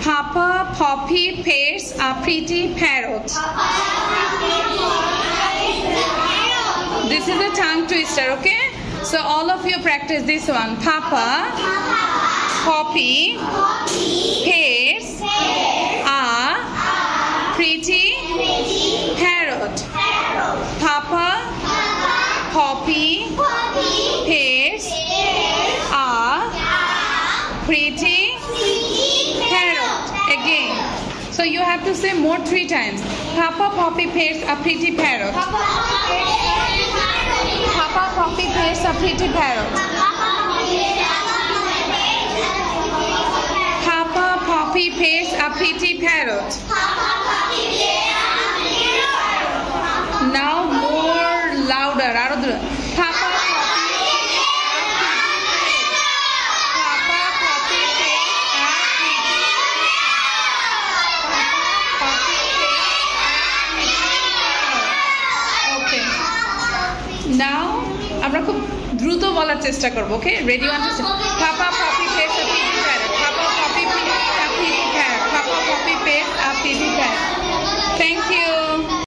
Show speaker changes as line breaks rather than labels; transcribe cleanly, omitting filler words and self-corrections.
Papa Poppy pairs a pretty parrot. This is a tongue twister, okay? So all of you practice this one. Papa Poppy pairs a pretty parrot. Papa Poppy pairs a pretty parrot. Again. So you have to say more 3 times. Papa Poppy pairs a pretty parrot. Papa Poppy pairs a pretty parrot. Papa Poppy pairs a pretty parrot. Now more louder. Papa Now আমরা খুব দ্রুত বলার চেষ্টা করব, ওকে? Ready 1 2 3 Papa Poppy